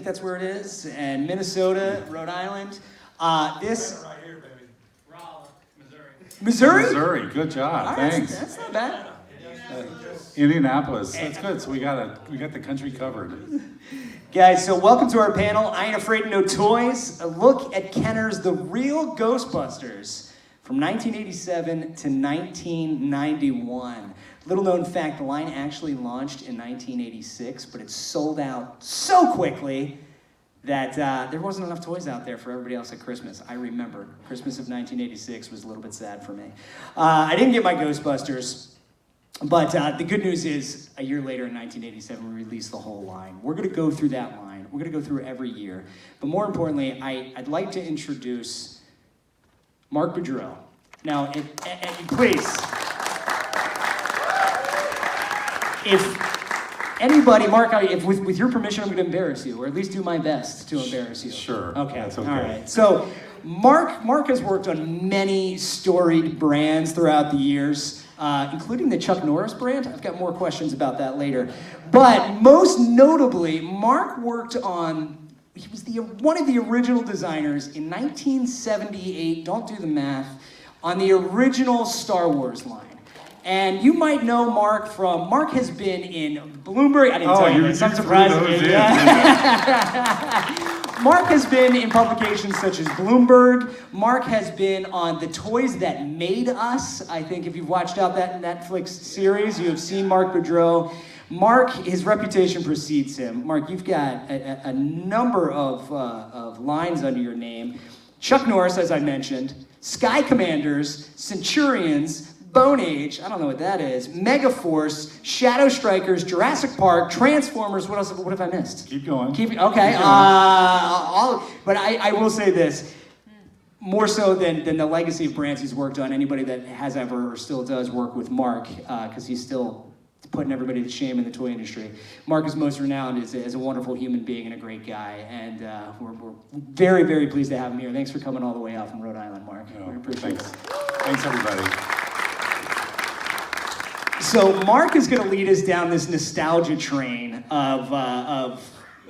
think that's where it is, and Minnesota, Rhode Island. This right here, baby. Raleigh, Missouri. Missouri? Good job. All right, Thanks. that's not bad. Indianapolis. That's good. So we got the country covered. Guys, so welcome to our panel. I Ain't Afraid of No Toys. A look at Kenner's The Real Ghostbusters from 1987 to 1991. Little known fact, the line actually launched in 1986, but it sold out so quickly that there wasn't enough toys out there for everybody else at Christmas. I remember Christmas of 1986 was a little bit sad for me. I didn't get my Ghostbusters, but the good news is a year later in 1987, we released the whole line. We're going to go through that line. We're going to go through every year. But more importantly, I'd like to introduce Mark Boudreaux. Now, please, if anybody, Mark, with your permission, I'm going to embarrass you, or at least do my best to embarrass you. Sure. Okay. That's okay. All right. So, Mark has worked on many storied brands throughout the years, including the Chuck Norris brand. I've got more questions about that later. But most notably, Mark worked on. He was one of the original designers in 1978. Don't do the math. On the original Star Wars line. And you might know Mark has been in Bloomberg. I didn't tell you this, I'm surprised. Mark has been in publications such as Bloomberg. Mark has been on The Toys That Made Us. I think if you've watched out that Netflix series, you have seen Mark Boudreaux. Mark, his reputation precedes him. Mark, you've got a number of lines under your name. Chuck Norris, as I mentioned, Sky Commanders, Centurions, Bone Age, I don't know what that is, Megaforce, Shadow Strikers, Jurassic Park, Transformers, what else? What have I missed? Keep going. Okay, Keep going. But I will say this, more so than the legacy of brands he's worked on, anybody that has ever or still does work with Mark, because he's still putting everybody to shame in the toy industry. Mark is most renowned as a wonderful human being and a great guy, and we're very, very pleased to have him here. Thanks for coming all the way out from Rhode Island, Mark. We appreciate it. Thanks, everybody. So Mark is going to lead us down this nostalgia train of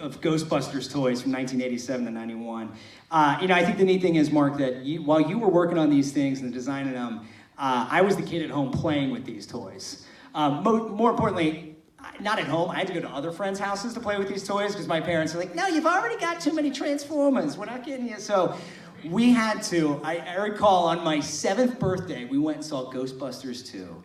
Ghostbusters toys from 1987 to 91. I think the neat thing is, Mark, that while you were working on these things and designing them, I was the kid at home playing with these toys. More importantly, not at home. I had to go to other friends' houses to play with these toys because my parents were like, no, you've already got too many Transformers. We're not getting you. So we had to, I recall on my 7th birthday, we went and saw Ghostbusters 2.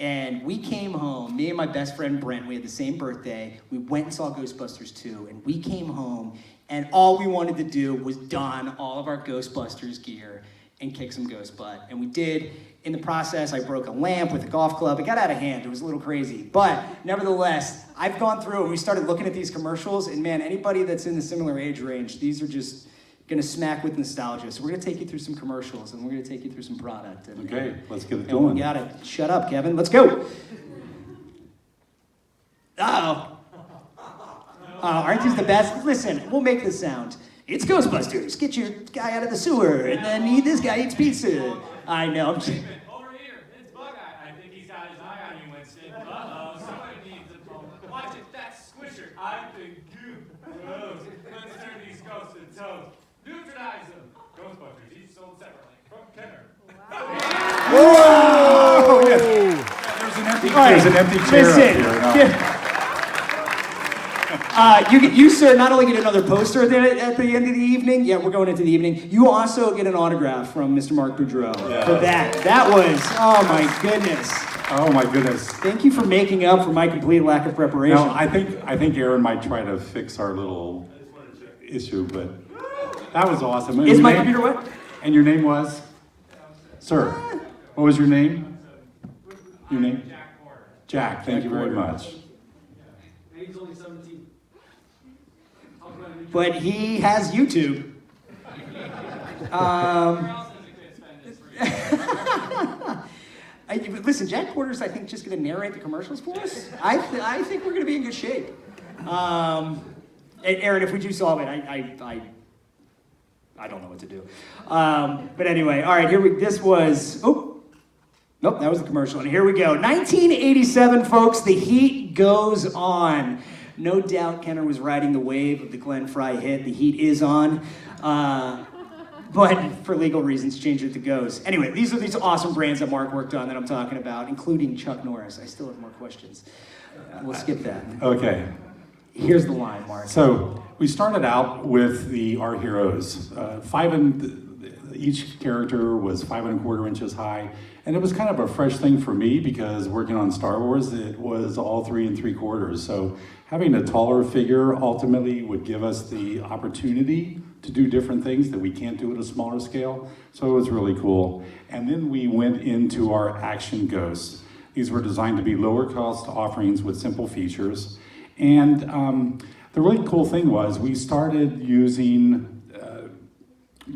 And we came home, me and my best friend Brent, we had the same birthday. We went and saw Ghostbusters 2, and we came home, and all we wanted to do was don all of our Ghostbusters gear and kick some ghost butt. And we did. In the process, I broke a lamp with a golf club. It got out of hand. It was a little crazy. But nevertheless, I've gone through and we started looking at these commercials, and man, anybody that's in the similar age range, these are just gonna smack with nostalgia. So we're gonna take you through some commercials, and we're gonna take you through some product. Okay, let's get it going. We got it. Shut up, Kevin. Let's go. Uh-oh. Aren't these the best? Listen, we'll make this sound. It's Ghostbusters. Get your guy out of the sewer, and then this guy eats pizza. I know. Over here, it's Bug-Eye. I think he's got his eye on you, Winston. Uh-oh, somebody needs a phone. Watch it, that's Squisher. I think you. Gross. Let's turn these ghosts into toes. Neutralize them. Ghostbusters, each sold separately. From Kenner. Whoa! Yeah. There's an empty chair Listen, up here. you, sir, not only get another poster at the end of the evening, yeah, we're going into the evening, you also get an autograph from Mr. Mark Boudreaux for that. That was, oh my goodness. Oh my goodness. Thank you for making up for my complete lack of preparation. Now, I think Aaron might try to fix our little issue, but that was awesome. Is my computer what? And your name was? Sir, what was your name? Your name? Jack, thank you very much. He's only 17. But he has YouTube. Listen, Jack Porter's, I think, just going to narrate the commercials for us. I think we're going to be in good shape. Aaron, if we do solve it, I don't know what to do. But anyway, all right, this was, nope, that was the commercial. And here we go. 1987, folks, the heat goes on. No doubt Kenner was riding the wave of the Glenn Frey hit, The Heat Is On. But for legal reasons, changed it to Ghost. Anyway, these are these awesome brands that Mark worked on that I'm talking about, including Chuck Norris. I still have more questions. We'll skip that. Okay. Here's the line, Mark. So we started out with our heroes. Each character was 5¼ inches high, and it was kind of a fresh thing for me because working on Star Wars, it was all 3 3/4. So having a taller figure ultimately would give us the opportunity to do different things that we can't do at a smaller scale. So it was really cool. And then we went into our action ghosts. These were designed to be lower cost offerings with simple features. And the really cool thing was we started using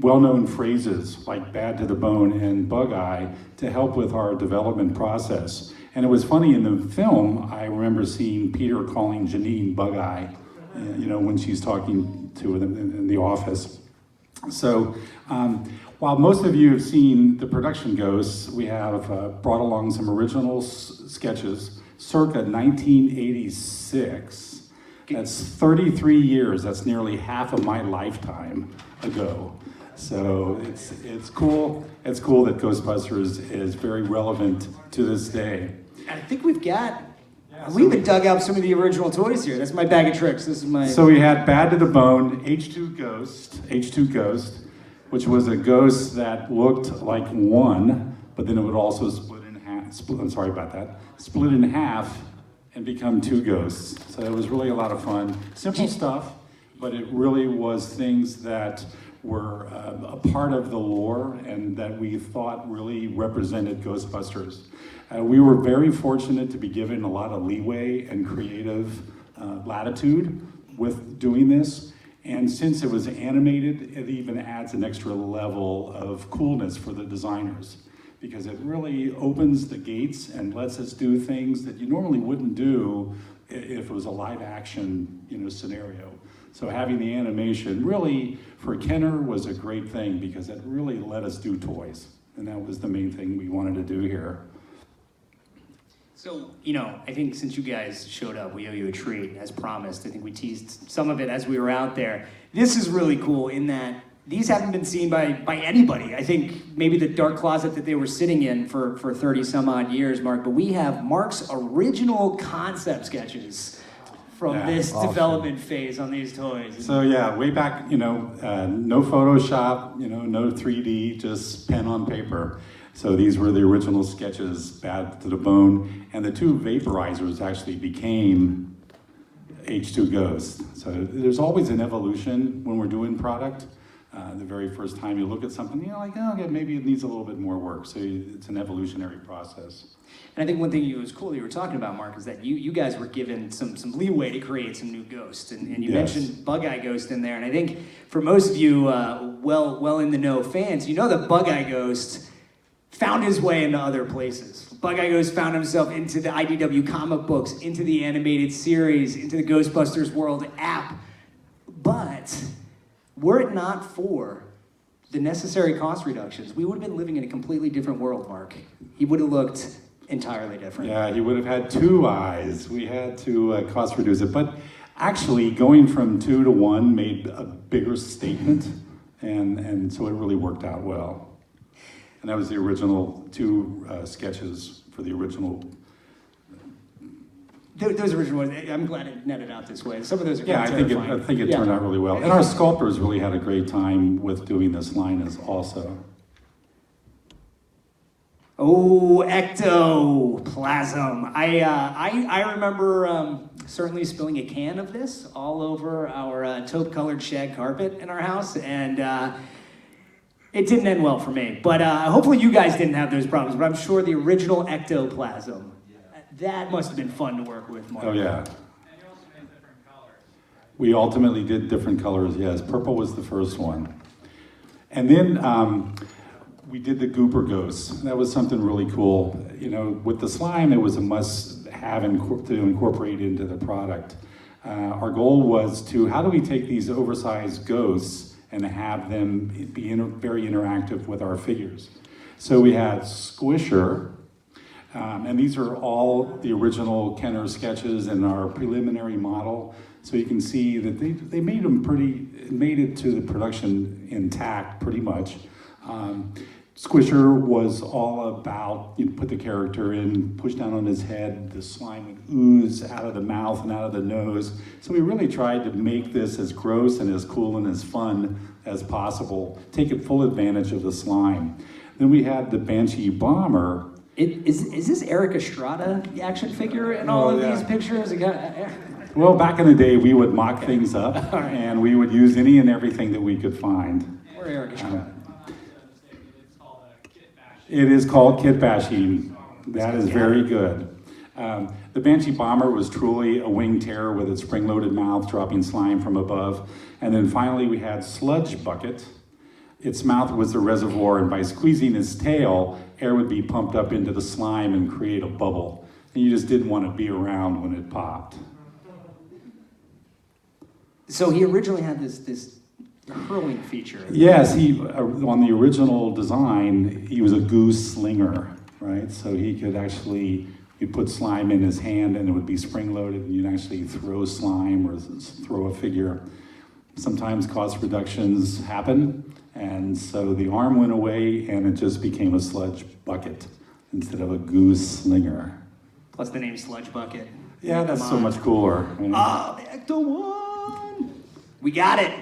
well-known phrases like bad to the bone and bug eye to help with our development process. And it was funny, in the film, I remember seeing Peter calling Janine bug eye, when she's talking to them in the office. So while most of you have seen the production ghosts, we have brought along some original sketches circa 1986. That's 33 years. That's nearly half of my lifetime ago. So it's cool. It's cool that Ghostbusters is very relevant to this day. I think we even dug out some of the original toys here. That's my bag of tricks. This is my. So we had Bad to the Bone, H2 Ghost, which was a ghost that looked like one, but then it would also split in half. Split in half and become 2 ghosts. So it was really a lot of fun. Simple stuff, but it really was things that were a part of the lore and that we thought really represented Ghostbusters. We were very fortunate to be given a lot of leeway and creative latitude with doing this. And since it was animated, it even adds an extra level of coolness for the designers, because it really opens the gates and lets us do things that you normally wouldn't do if it was a live action, scenario. So having the animation really for Kenner was a great thing because it really let us do toys. And that was the main thing we wanted to do here. So, I think since you guys showed up, we owe you a treat, as promised. I think we teased some of it as we were out there. This is really cool in that these haven't been seen by anybody. I think maybe the dark closet that they were sitting in for 30 some odd years, Mark, but we have Mark's original concept sketches from this development phase on these toys. So yeah, way back, no Photoshop, no 3D, just pen on paper. So these were the original sketches, Bad to the Bone, and the 2 vaporizers actually became H2 Ghost. So there's always an evolution when we're doing product. The very first time you look at something, you're like, oh, okay, maybe it needs a little bit more work. So it's an evolutionary process. And I think one thing that was cool that you were talking about, Mark, is that you guys were given some leeway to create some new ghosts. And you mentioned Bug Eye Ghost in there. And I think for most of you well in the know fans, that Bug Eye Ghost found his way into other places. Bug Eye Ghost found himself into the IDW comic books, into the animated series, into the Ghostbusters World app. But were it not for the necessary cost reductions, we would have been living in a completely different world, Mark. He would have looked entirely different. Yeah, he would have had 2 eyes. We had to cost reduce it. But actually, going from 2 to 1 made a bigger statement, and so it really worked out well. And that was the original 2 sketches for the original. Those original ones, I'm glad it netted out this way. Some of those are I think it turned out really well. And our sculptors really had a great time with doing this line also. Oh, ectoplasm. I remember certainly spilling a can of this all over our taupe-colored shag carpet in our house, and it didn't end well for me. But hopefully you guys didn't have those problems, but I'm sure the original ectoplasm, that must have been fun to work with, Mark. Oh, yeah. And you also made different colors. We ultimately did different colors, yes. Purple was the first one. And then we did the Gooper Ghosts. That was something really cool. With the slime, it was a must-have to incorporate into the product. Our goal was how do we take these oversized ghosts and have them be very interactive with our figures? So we had Squisher, And these are all the original Kenner sketches in our preliminary model. So you can see that they made it to the production intact pretty much. Squisher was all about, you put the character in, push down on his head, the slime would ooze out of the mouth and out of the nose. So we really tried to make this as gross and as cool and as fun as possible, taking full advantage of the slime. Then we had the Banshee Bomber. Is this Eric Estrada action figure in all of these pictures? Well, back in the day, we would mock things up, and we would use any and everything that we could find. Or Eric Estrada. It is called kit bashing. That is very good. The Banshee Bomber was truly a wing terror with its spring-loaded mouth dropping slime from above. And then finally, we had Sludge Bucket. Its mouth was the reservoir, and by squeezing his tail, air would be pumped up into the slime and create a bubble. And you just didn't want to be around when it popped. So he originally had this hurling feature. Yes, on the original design, he was a goose slinger, right? So he could actually, you'd put slime in his hand and it would be spring-loaded, and you'd actually throw slime or throw a figure. Sometimes cost reductions happen, and so the arm went away and it just became a sludge bucket instead of a goose slinger. Plus the name Sludge Bucket. Yeah, that's so much cooler. Ah, the Ecto-1! We got it!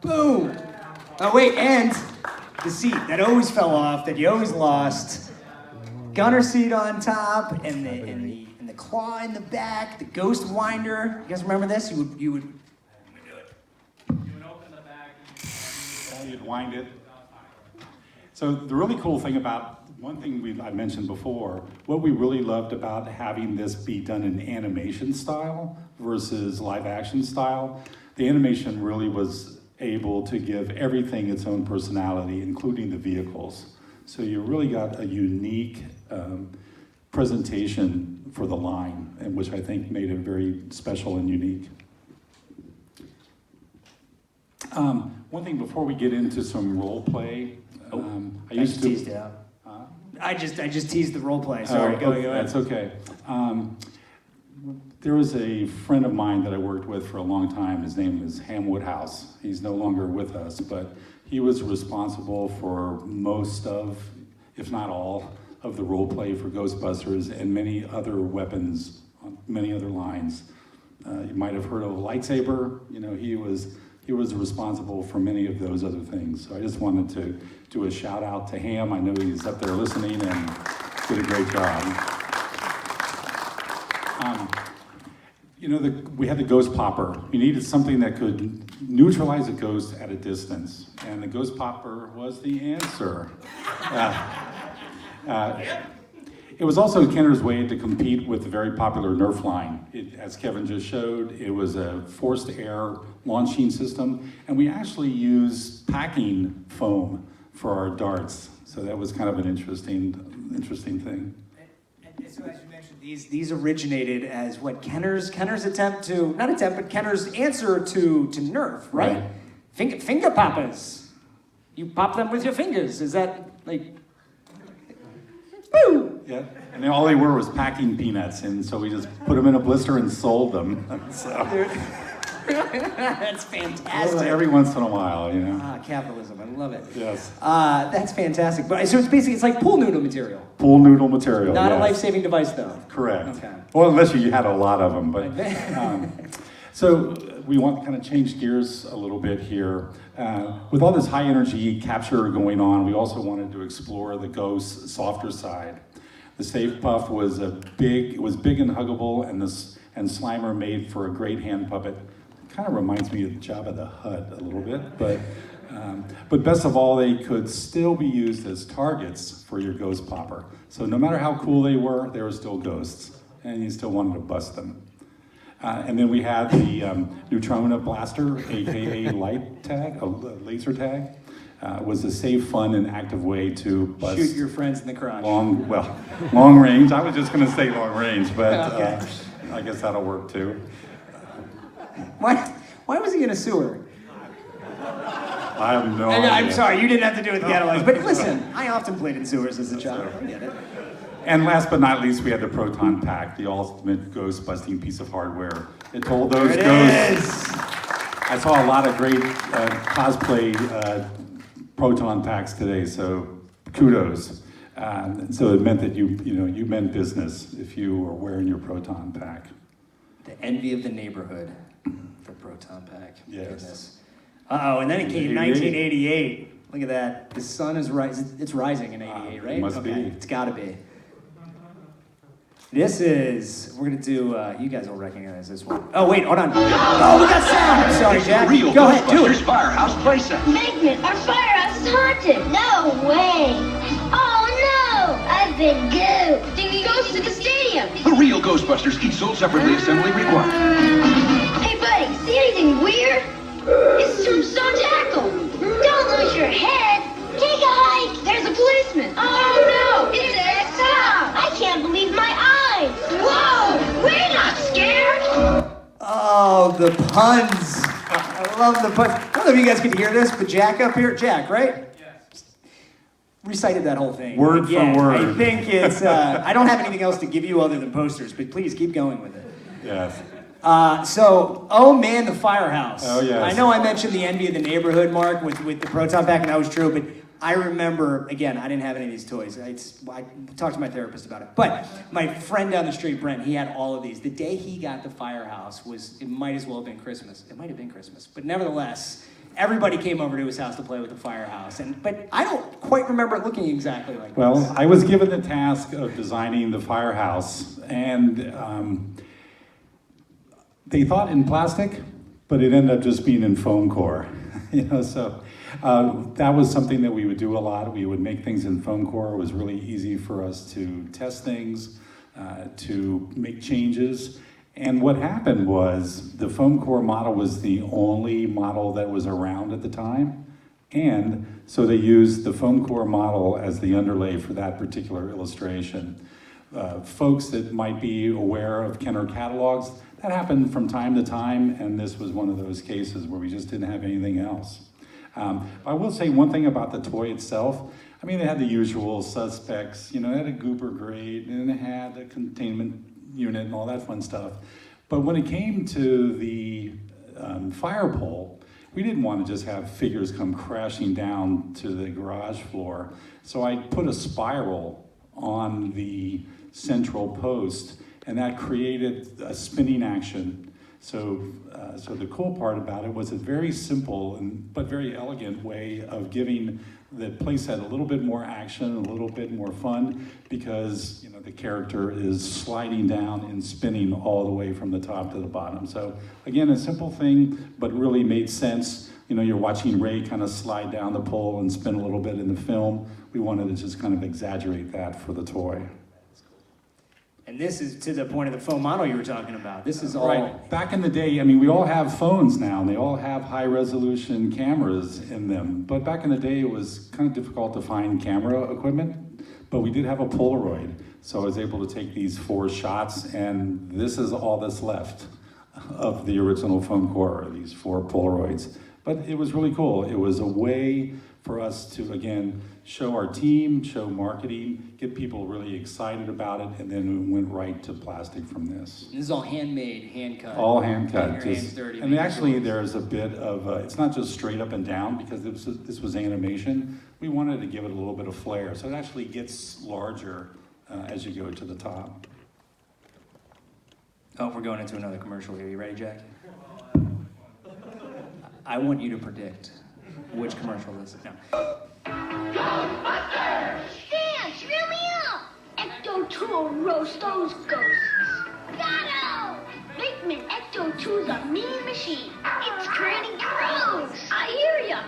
Boom! Oh wait, and the seat that always fell off, that you always lost. Gunner seat on top, and the claw in the back, the ghost winder. You guys remember this? You would open the bag and You'd wind it. So the really cool thing about, one thing I mentioned before, what we really loved about having this be done in animation style versus live action style, the animation really was able to give everything its own personality, including the vehicles. So you really got a unique presentation for the line, and which I think made it very special and unique. One thing before we get into some role play, I used to teased it out. I just teased the role play. Sorry, go ahead. That's okay. There was a friend of mine that I worked with for a long time. His name is Ham Woodhouse. He's no longer with us, but he was responsible for most of, if not all, of the role play for Ghostbusters and many other weapons on many other lines. You might have heard of a lightsaber. You know, he was responsible for many of those other things. So I just wanted to do a shout out to Ham. I know he's up there listening and did a great job. You know, we had the ghost popper. We needed something that could neutralize a ghost at a distance, and the ghost popper was the answer. It was also Kenner's way to compete with the very popular Nerf line. As Kevin just showed, it was a forced air launching system, and we actually used packing foam for our darts. So that was kind of an interesting thing. And so as you mentioned, these originated as what Kenner's attempt to, not attempt, but Kenner's answer to Nerf, right? Finger poppers. You pop them with your fingers. Is that like, boo! Yeah, and all they were was packing peanuts, and so we just put them in a blister and sold them. So. That's fantastic. Every once in a while, you know. Ah, capitalism, I love it. Yes. That's fantastic. But so it's like pool noodle material. Pool noodle material. Not yes. a life-saving device, though. Correct. Okay. Well, unless you had a lot of them, but. So we want to kind of change gears a little bit here. With all this high energy capture going on, we also wanted to explore the ghost's softer side. The Safe Puff was big and huggable, and Slimer made for a great hand puppet. Kind of reminds me of Jabba the Hutt a little bit, but best of all, they could still be used as targets for your ghost popper. So no matter how cool they were still ghosts, and you still wanted to bust them. And then we had the Neutrona Blaster, aka light tag, a laser tag. Was a safe, fun, and active way to bust. Shoot your friends in the crotch. Long range. I was just going to say long range, but okay. I guess that'll work too. Why was he in a sewer? I have no idea. I'm sorry, you didn't have to do it with the catalyst. But listen, I often played in sewers as a child. I get it. And last but not least, we had the Proton Pack, the ultimate ghost-busting piece of hardware. It told those ghosts. I saw a lot of great cosplay Proton Packs today, so kudos. So it meant that you meant business if you were wearing your Proton Pack. The envy of the neighborhood, the Proton Pack. Yes. Goodness. Uh-oh, and then it came 1988. Look at that. The sun is rising. It's rising in 88, right? It must be. It's gotta be. We're gonna do, you guys will recognize this one. Oh, wait, hold on. Oh, we got sound. I'm sorry, Jack. Real Go ahead, do Ghostbusters it. Firehouse playset. Figment, our firehouse is haunted. No way. Oh no, I've been gooped. Then we go to the stadium. The Real Ghostbusters, each sold separately, assembly required. Hey buddy, see anything weird? It's some stone tackle. Don't lose your head. Take a hike. There's a policeman. Oh no, it's Tom. I can't believe my eyes. Whoa, we're not scared. Oh, the puns. I love the puns. I don't know if you guys can hear this, but Jack up here, Jack, right? Yes. Recited that whole thing. Word for word. I think it's, I don't have anything else to give you other than posters, but please keep going with it. Yes. Oh man, the firehouse. Oh, yes. I know I mentioned the envy of the neighborhood, Mark, with the Proton Pack, and that was true, but I remember, again, I didn't have any of these toys. I talked to my therapist about it. But my friend down the street, Brent, he had all of these. The day he got the firehouse it might as well have been Christmas. It might have been Christmas. But nevertheless, everybody came over to his house to play with the firehouse. But I don't quite remember it looking exactly like this. Well, I was given the task of designing the firehouse, and they thought in plastic, but it ended up just being in foam core. So that was something that we would do a lot. We would make things in foam core. It was really easy for us to test things, to make changes. And what happened was the foam core model was the only model that was around at the time. And so they used the foam core model as the underlay for that particular illustration. Folks that might be aware of Kenner catalogs, that happened from time to time, and this was one of those cases where we just didn't have anything else. I will say one thing about the toy itself. I mean, it had the usual suspects. It had a goober grate, and it had a containment unit and all that fun stuff. But when it came to the fire pole, we didn't want to just have figures come crashing down to the garage floor. So I put a spiral on the central post, and that created a spinning action. So the cool part about it was a very simple but very elegant way of giving the playset a little bit more action, a little bit more fun, because the character is sliding down and spinning all the way from the top to the bottom. So again, a simple thing, but really made sense. You're watching Ray kind of slide down the pole and spin a little bit in the film. We wanted to just kind of exaggerate that for the toy. And this is to the point of the foam model you were talking about. This is all... Right. Back in the day, we all have phones now, and they all have high-resolution cameras in them. But back in the day, it was kind of difficult to find camera equipment. But we did have a Polaroid, so I was able to take these 4 shots, and this is all that's left of the original foam core, these 4 Polaroids. But it was really cool. It was a way for us to, again, show our team, show marketing, get people really excited about it, and then we went right to plastic from this. This is all handmade, hand cut. All hand cut. Your hands dirty. And actually there's a bit of, it's not just straight up and down, because this was animation. We wanted to give it a little bit of flair. So it actually gets larger as you go to the top. Oh, we're going into another commercial here. You ready, Jack? I want you to predict which commercial this is. No. Ghostbusters! Sam, thrill me up! Ecto-2 will roast those ghosts. Got 'em! Figment, Ecto-2's a mean machine. It's creating crows. I hear ya.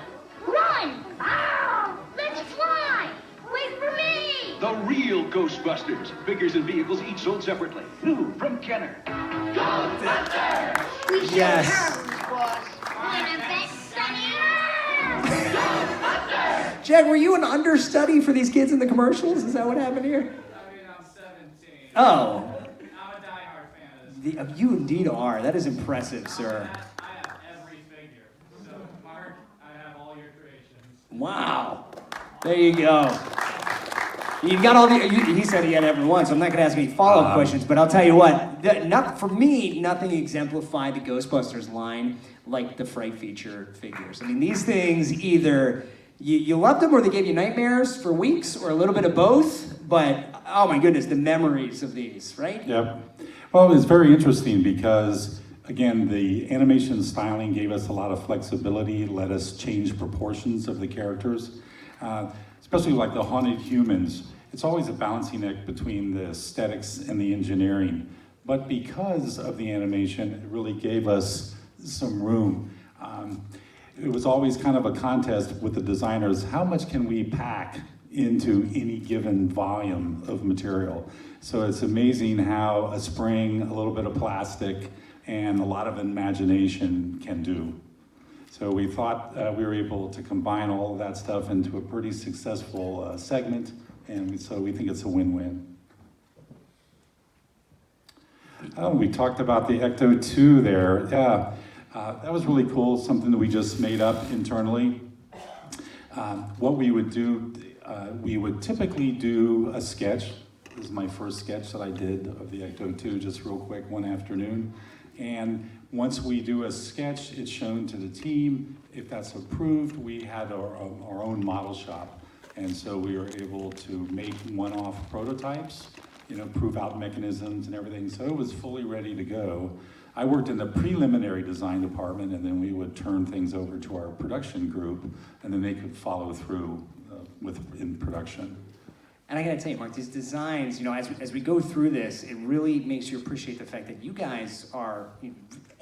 Run! Ow! Let's fly! Wait for me! The Real Ghostbusters. Figures and vehicles each sold separately. New from Kenner. Ghostbusters! We Yes. should have, boss. Wanna bet, Sonny? Jack, were you an understudy for these kids in the commercials? Is that what happened here? I'm 17. Oh. I'm a diehard fan of this. You indeed are. That is impressive, sir. I have every figure. So, Mark, I have all your creations. Wow. There you go. You've got all the. He said he had everyone, so I'm not going to ask any follow-up questions. But I'll tell you what. For me, nothing exemplified the Ghostbusters line like the Fright Feature figures. I mean, these things either you loved them or they gave you nightmares for weeks, or a little bit of both. But oh my goodness, the memories of these, right? Yep. Well, it's very interesting because, again, the animation styling gave us a lot of flexibility, let us change proportions of the characters, especially like the haunted humans. It's always a balancing act between the aesthetics and the engineering. But because of the animation, it really gave us some room. It was always kind of a contest with the designers. How much can we pack into any given volume of material? So it's amazing how a spring, a little bit of plastic, and a lot of imagination can do. So we thought we were able to combine all of that stuff into a pretty successful segment, and so we think it's a win-win. Oh, we talked about the Ecto 2 there. Yeah, that was really cool, something that we just made up internally. What we would do, we would typically do a sketch. This is my first sketch that I did of the Ecto 2, just real quick, one afternoon. And once we do a sketch, it's shown to the team. If that's approved, we had our own model shop. And so we were able to make one-off prototypes, prove out mechanisms and everything. So it was fully ready to go. I worked in the preliminary design department, and then we would turn things over to our production group, and then they could follow through in production. And I gotta tell you, Mark, these designs, as we go through this, it really makes you appreciate the fact that you guys are,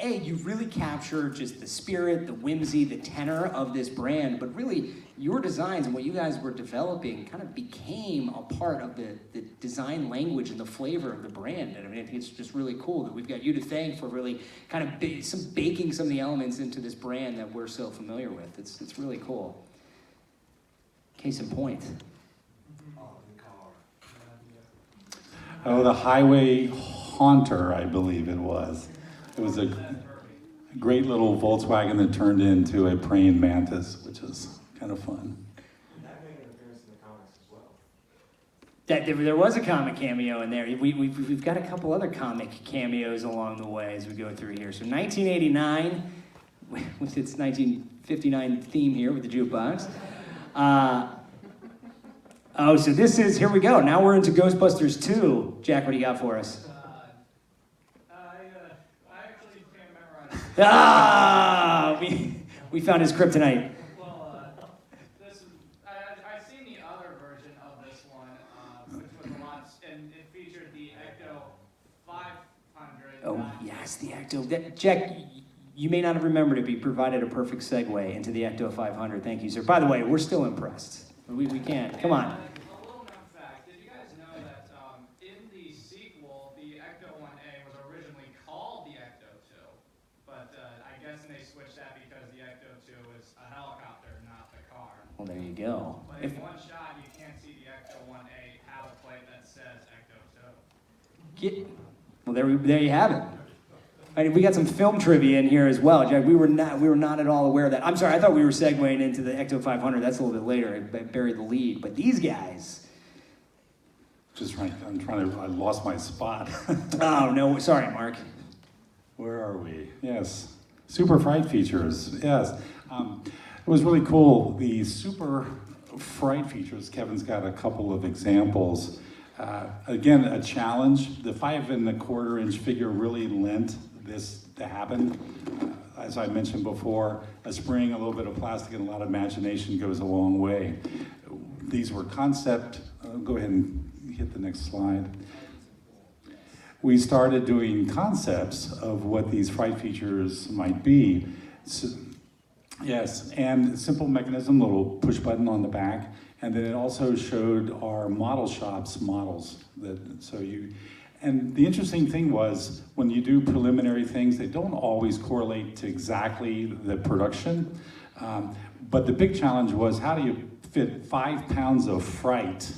you really capture just the spirit, the whimsy, the tenor of this brand, but really your designs and what you guys were developing kind of became a part of the design language and the flavor of the brand. And I mean, I think it's just really cool that we've got you to thank for really kind of baking some of the elements into this brand that we're so familiar with. It's really cool. Case in point. Oh, the Highway Haunter, I believe it was. It was a great little Volkswagen that turned into a praying mantis, which is kind of fun. That made an appearance in the comics as well. There was a comic cameo in there. We've got a couple other comic cameos along the way as we go through here. So 1989, with its 1959 theme here with the jukebox. So this is, here we go. Now we're into Ghostbusters 2. Jack, what do you got for us? I actually can't memorize. We found his kryptonite. Well, I've seen the other version of this one, which was a lot, and it featured the Ecto 500. Oh, yes, the Ecto. Jack, you may not have remembered it, but you provided a perfect segue into the Ecto 500. Thank you, sir. By the way, we're still impressed. We can't. Come on. A little known fact. Did you guys know that in the sequel, the Ecto 1A was originally called the Ecto 2? But I guess they switched that because the Ecto 2 is a helicopter, not the car. Well, there you go. But in one shot, you can't see the Ecto 1A have a plate that says Ecto 2. Well, there you have it. I mean, we got some film trivia in here as well, Jack. We were not at all aware of that. I'm sorry, I thought we were segueing into the Ecto 500. That's a little bit later. I buried the lead. But these guys. I lost my spot. Oh, no, sorry, Mark. Where are we? Yes. Super Fright features. Yes. It was really cool. The Super Fright features, Kevin's got a couple of examples. Again, a challenge. The 5 1/4 inch figure really lent this to happen. As I mentioned before, a spring, a little bit of plastic, and a lot of imagination goes a long way. These were concept. Go ahead and hit the next slide. We started doing concepts of what these fright features might be. So, yes, and simple mechanism, little push button on the back. And then it also showed our model shops models. And the interesting thing was, when you do preliminary things, they don't always correlate to exactly the production. But the big challenge was, how do you fit 5 pounds of fright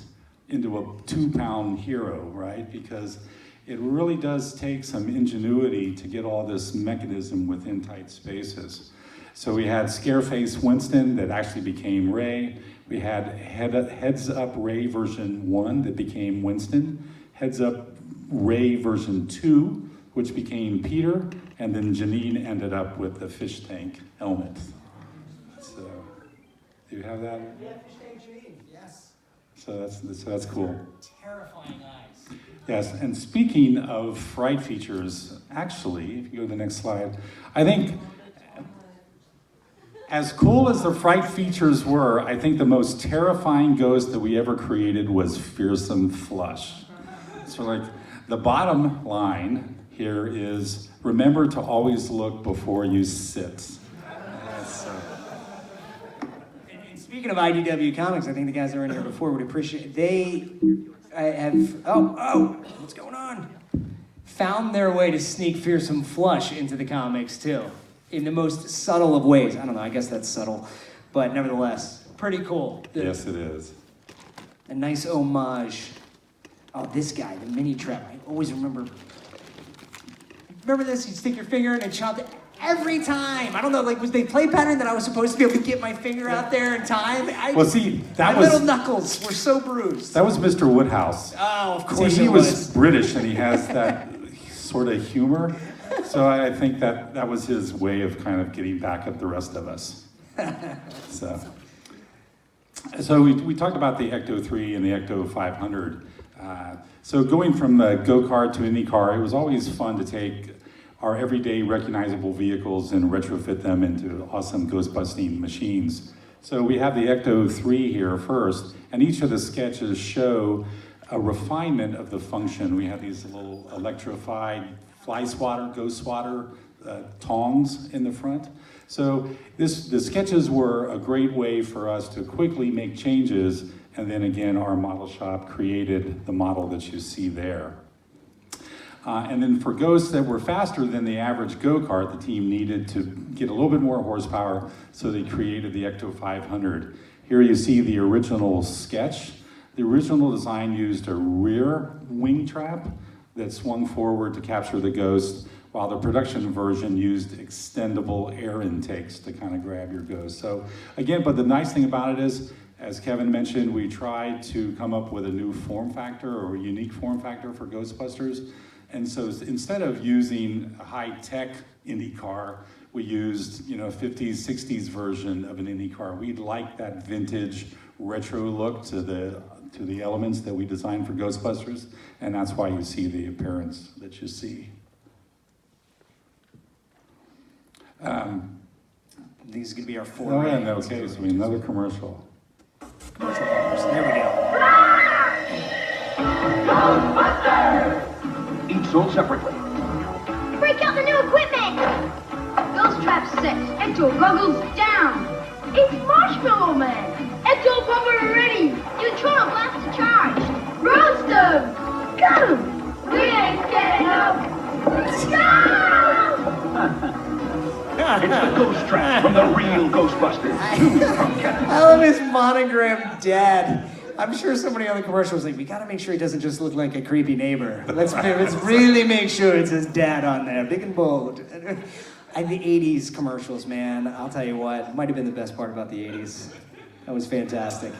into a 2-pound hero, right? Because it really does take some ingenuity to get all this mechanism within tight spaces. So we had Scareface Winston that actually became Ray. We had Heads Up Ray version 1 that became Winston, Heads Up Ray version 2, which became Peter, and then Janine ended up with the fish tank helmet. So, do you have that? Yeah, fish tank Janine, yes. So that's cool. Terrifying eyes. Yes, and speaking of fright features, actually, if you go to the next slide, I think as cool as the fright features were, I think the most terrifying ghost that we ever created was Fearsome Flush. So like the bottom line here is remember to always look before you sit. And speaking of IDW Comics, I think the guys that were in here before would appreciate. They have what's going on? Found their way to sneak Fearsome Flush into the comics too, in the most subtle of ways. I don't know. I guess that's subtle, but nevertheless, pretty cool. Yes, it is. A nice homage. Oh, this guy, the mini trap. I always remember. Remember this? You stick your finger in and chop it every time. I don't know, like was they play pattern that I was supposed to be able to get my finger out there in time? Well, see, my little knuckles were so bruised. That was Mr. Woodhouse. Oh, of course See, he it was British and he has that sort of humor. So I think that was his way of kind of getting back at the rest of us. So we talked about the Ecto 3 and the Ecto 500. So going from the go-kart to IndyCar, it was always fun to take our everyday recognizable vehicles and retrofit them into awesome ghost-busting machines. So we have the Ecto 3 here first, and each of the sketches show a refinement of the function. We have these little electrified fly swatter, ghost swatter tongs in the front. So the sketches were a great way for us to quickly make changes, and then again, our model shop created the model that you see there. And then for ghosts that were faster than the average go-kart, the team needed to get a little bit more horsepower, so they created the Ecto 500. Here you see the original sketch. The original design used a rear wing trap that swung forward to capture the ghost, while the production version used extendable air intakes to kind of grab your ghost. So again, but the nice thing about it is, as Kevin mentioned, we tried to come up with a new form factor or a unique form factor for Ghostbusters. And so instead of using a high-tech Indy car, we used, 50s, 60s version of an Indy car. We like that vintage retro look to the elements that we designed for Ghostbusters, and that's why you see the appearance that you see. These are gonna be our four. Oh, yeah, okay, so another commercial. Commercial bumpers. There we go. Ghostbusters! Each sold separately. Break out the new equipment! Ghost Trap 6, Ecto goggles down! It's Marshmallow Man! Ecto Pumper ready! Neutron blaster charged! Roast them! Got 'em! We ain't getting up! It's the Ghost Trap from the Real Ghostbusters. I love his monogram dad. I'm sure somebody on the commercial was like, we gotta make sure he doesn't just look like a creepy neighbor. Let's really make sure it's his dad on there, big and bold. And the 80s commercials, man, I'll tell you what, might have been the best part about the 80s. That was fantastic.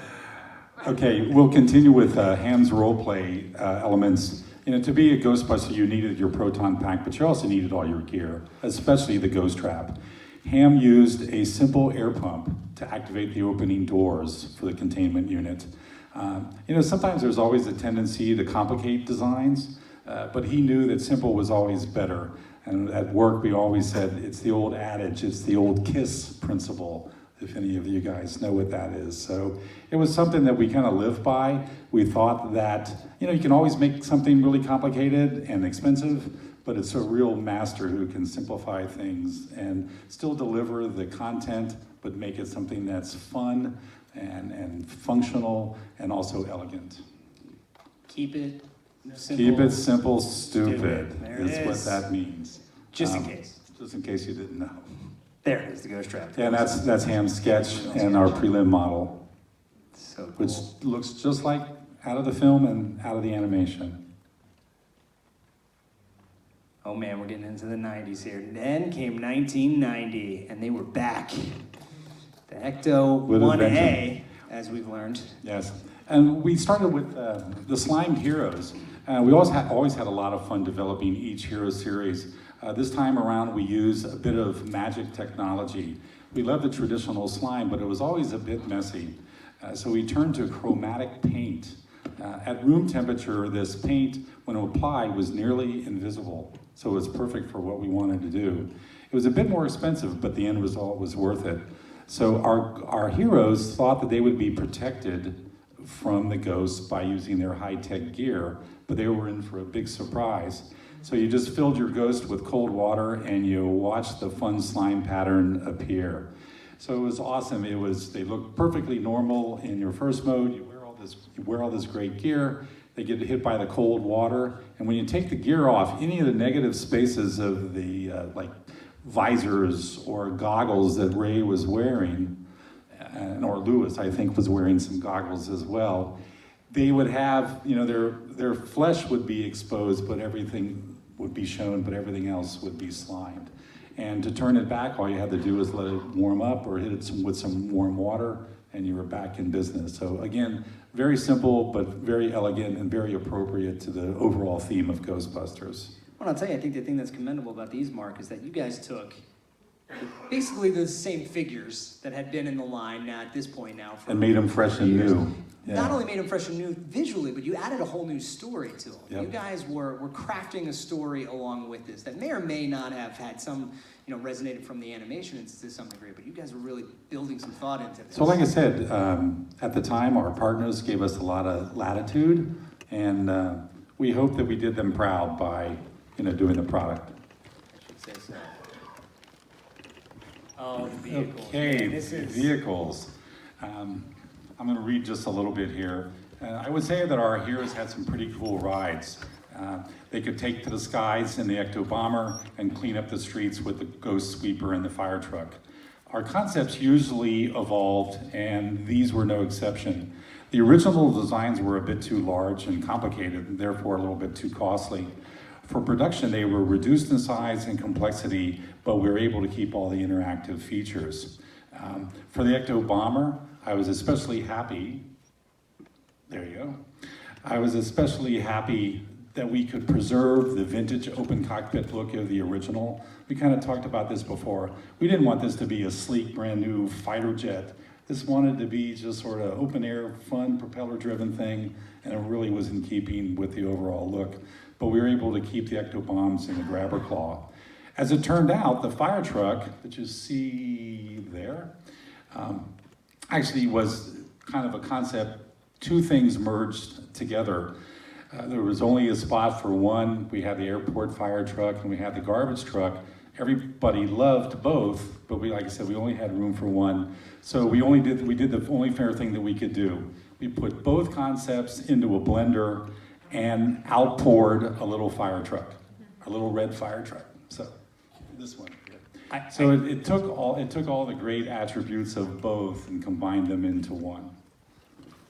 Okay, we'll continue with Ham's roleplay elements. To be a Ghostbuster, you needed your proton pack, but you also needed all your gear, especially the ghost trap. Ham used a simple air pump to activate the opening doors for the containment unit. Sometimes there's always a tendency to complicate designs, but he knew that simple was always better. And at work, we always said, it's the old adage, it's the old KISS principle, if any of you guys know what that is. So it was something that we kind of lived by. We thought that, you can always make something really complicated and expensive, but it's a real master who can simplify things and still deliver the content, but make it something that's fun and functional and also elegant. Keep it simple. Keep it simple, stupid, There is it what is. that means. Just in case. Just in case you didn't know. There it is, the ghost trap. And that's Ham's sketch and our prelim model, So cool. which looks just like out of the film and out of the animation. Oh man, we're getting into the 90s here. Then came 1990, and they were back. The Ecto With 1A. Adventure. as we've learned. Yes, and we started with the Slimed Heroes. We always had a lot of fun developing each hero series. This time around, we use a bit of magic technology. We love the traditional slime, but it was always a bit messy. So we turned to chromatic paint. At room temperature, this paint, when applied, was nearly invisible. So it was perfect for what we wanted to do. It was a bit more expensive, but the end result was worth it. So our heroes thought that they would be protected from the ghosts by using their high-tech gear, but they were in for a big surprise. So you just filled your ghost with cold water and you watched the fun slime pattern appear. So it was awesome. They looked perfectly normal in your first mode. You wear all this great gear. They get hit by the cold water, and when you take the gear off, any of the negative spaces of the like visors or goggles that Ray was wearing, or Lewis, I think, was wearing some goggles as well, they would have, their flesh would be exposed, but everything would be shown, but everything else would be slimed. And to turn it back, all you had to do was let it warm up or hit it with some warm water, and you were back in business. So again, very simple, but very elegant and very appropriate to the overall theme of Ghostbusters. Well, I'll tell you, I think the thing that's commendable about these, Mark, is that you guys took basically the same figures that had been in the line now at this point now. And made them fresh and new. Yeah. Not only made them fresh and new visually, but you added a whole new story to them. Yep. You guys were crafting a story along with this that may or may not have had some, resonated from the animation to some degree, but you guys were really building some thought into this. So like I said, at the time, our partners gave us a lot of latitude, and we hope that we did them proud by, doing the product. I should say so. Oh, the vehicles. Okay, Man, this is... vehicles. I'm going to read just a little bit here. I would say that our heroes had some pretty cool rides. They could take to the skies in the Ecto Bomber and clean up the streets with the Ghost Sweeper and the fire truck. Our concepts usually evolved, and these were no exception. The original designs were a bit too large and complicated, and therefore a little bit too costly. For production, they were reduced in size and complexity, but we were able to keep all the interactive features. For the Ecto Bomber, I was especially happy, there you go. I was especially happy that we could preserve the vintage open cockpit look of the original. We kind of talked about this before. We didn't want this to be a sleek, brand new fighter jet. This wanted to be just sort of open air, fun, propeller driven thing, and it really was in keeping with the overall look. But we were able to keep the Ecto Bombs in the grabber claw. As it turned out, the fire truck that you see there, actually was kind of a concept. Two things merged together. There was only a spot for one. We had the airport fire truck and we had the garbage truck. Everybody loved both, but like I said, we only had room for one. So we did the only fair thing that we could do. We put both concepts into a blender and outpoured a little fire truck, a little red fire truck. So this one. So it took all the great attributes of both and combined them into one.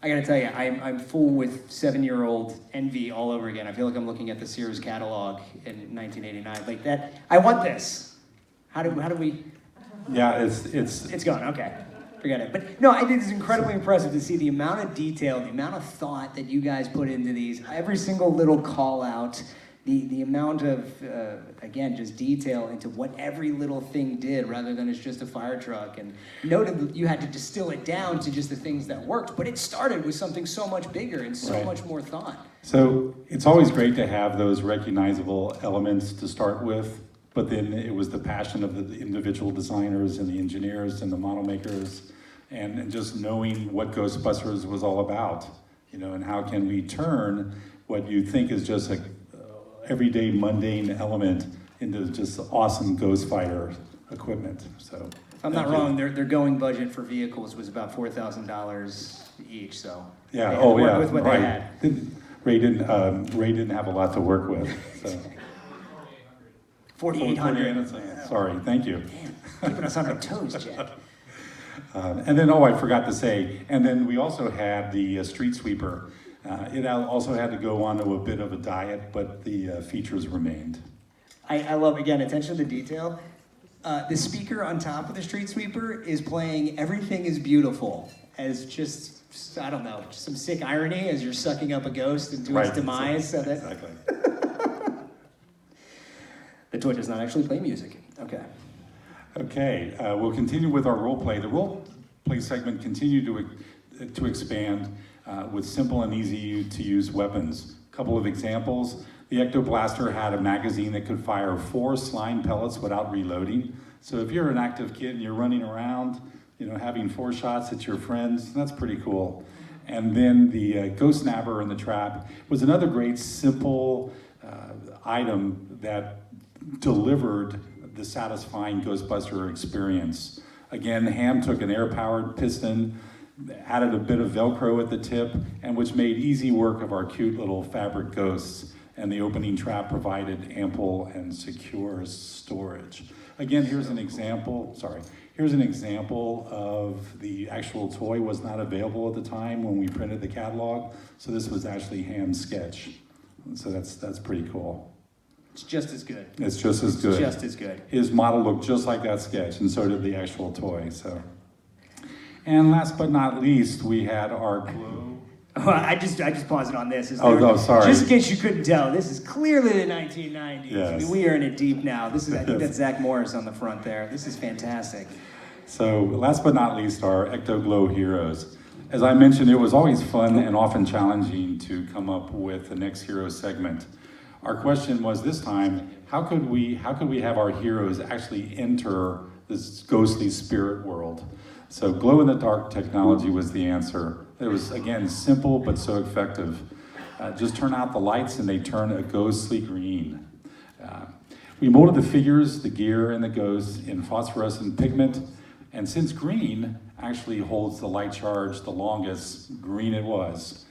I gotta tell you, I'm full with 7-year-old envy all over again. I feel like I'm looking at the Sears catalog in 1989. Like that, I want this. How do we? Yeah, it's gone. Okay, forget it. But no, I think it's incredibly impressive to see the amount of detail, the amount of thought that you guys put into these. Every single little call out. The amount of, again, just detail into what every little thing did rather than it's just a fire truck. And noted that you had to distill it down to just the things that worked, but it started with something so much bigger and so much more thought. So it's always great to have those recognizable elements to start with, but then it was the passion of the individual designers and the engineers and the model makers and just knowing what Ghostbusters was all about, and how can we turn what you think is just a everyday mundane element into just awesome ghost fighter equipment. So if I'm not wrong, their going budget for vehicles was about $4,000 each. So yeah, with what they had. Ray didn't have a lot to work with. So. 4,800. Sorry, thank you. Damn, keeping us on our toes, Jack. And then, I forgot to say, and then we also had the street sweeper. It also had to go on to a bit of a diet, but the features remained. I love, again, attention to detail. the speaker on top of the street sweeper is playing Everything is Beautiful as just, I don't know, some sick irony as you're sucking up a ghost into its demise. So that Exactly. the toy does not actually play music. Okay. Okay, we'll continue with our role play. The role play segment continued to expand with simple and easy to use weapons. A couple of examples. The Ecto Blaster had a magazine that could fire 4 slime pellets without reloading. So if you're an active kid and you're running around, having 4 shots at your friends, that's pretty cool. And then the Ghost Snapper in the trap was another great simple item that delivered the satisfying Ghostbuster experience. Again, Ham took an air-powered piston, added a bit of Velcro at the tip, and which made easy work of our cute little fabric ghosts. And the opening trap provided ample and secure storage. Again, here's an example of the actual toy was not available at the time when we printed the catalog, so this was actually Ham's sketch. So that's pretty cool. It's just as good. It's just as good. Just as good. His model looked just like that sketch, and so did the actual toy. So, and last but not least, we had our glow. Well, I just paused it on this. Sorry. Just in case you couldn't tell, this is clearly the 1990s. Yes. I mean, we are in it deep now. I think that's Zach Morris on the front there. This is fantastic. So, last but not least, our Ecto Glow heroes. As I mentioned, it was always fun and often challenging to come up with the next hero segment. Our question was this time, how could we have our heroes actually enter this ghostly spirit world? So glow-in-the-dark technology was the answer. It was, again, simple but so effective. Just turn out the lights and they turn a ghostly green. We molded the figures, the gear, and the ghosts in phosphorescent pigment, and since green actually holds the light charge the longest, green it was.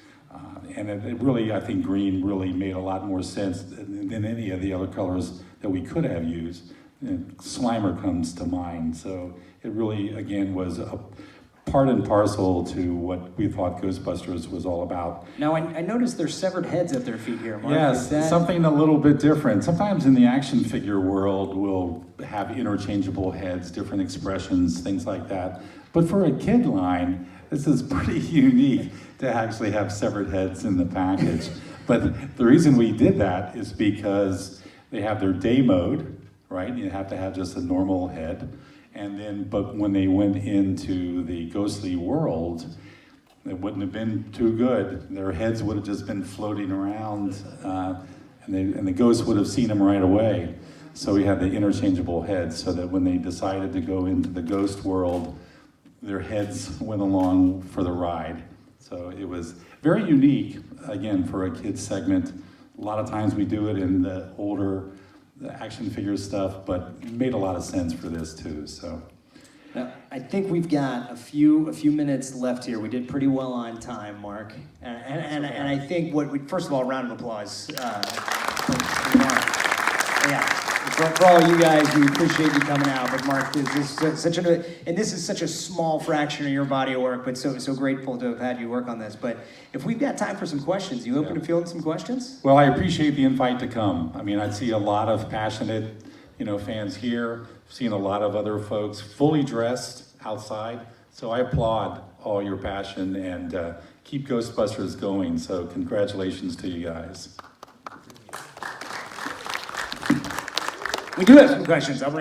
And it really, I think green really made a lot more sense than any of the other colors that we could have used. Slimer comes to mind, so it really, again, was a part and parcel to what we thought Ghostbusters was all about. Now, I noticed there's severed heads at their feet here, Mark. Yes, something a little bit different. Sometimes in the action figure world, we'll have interchangeable heads, different expressions, things like that. But for a kid line, this is pretty unique to actually have severed heads in the package. But the reason we did that is because they have their day mode, right? You have to have just a normal head. And then, but when they went into the ghostly world, it wouldn't have been too good. Their heads would have just been floating around, and the ghosts would have seen them right away. So we had the interchangeable heads so that when they decided to go into the ghost world, their heads went along for the ride. So it was very unique, again, for a kid's segment. A lot of times we do it in the older action figure stuff, but it made a lot of sense for this too, so. Now, I think we've got a few minutes left here. We did pretty well on time, Mark. And I think first of all, a round of applause for Mark. Yeah. For all you guys, we appreciate you coming out. But Mark, this is such a small fraction of your body of work, but so grateful to have had you work on this. But if we've got time for some questions, you open to fielding some questions? Well, I appreciate the invite to come. I mean, I see a lot of passionate, fans here. I've seen a lot of other folks fully dressed outside. So I applaud all your passion and keep Ghostbusters going. So congratulations to you guys. We do have some questions.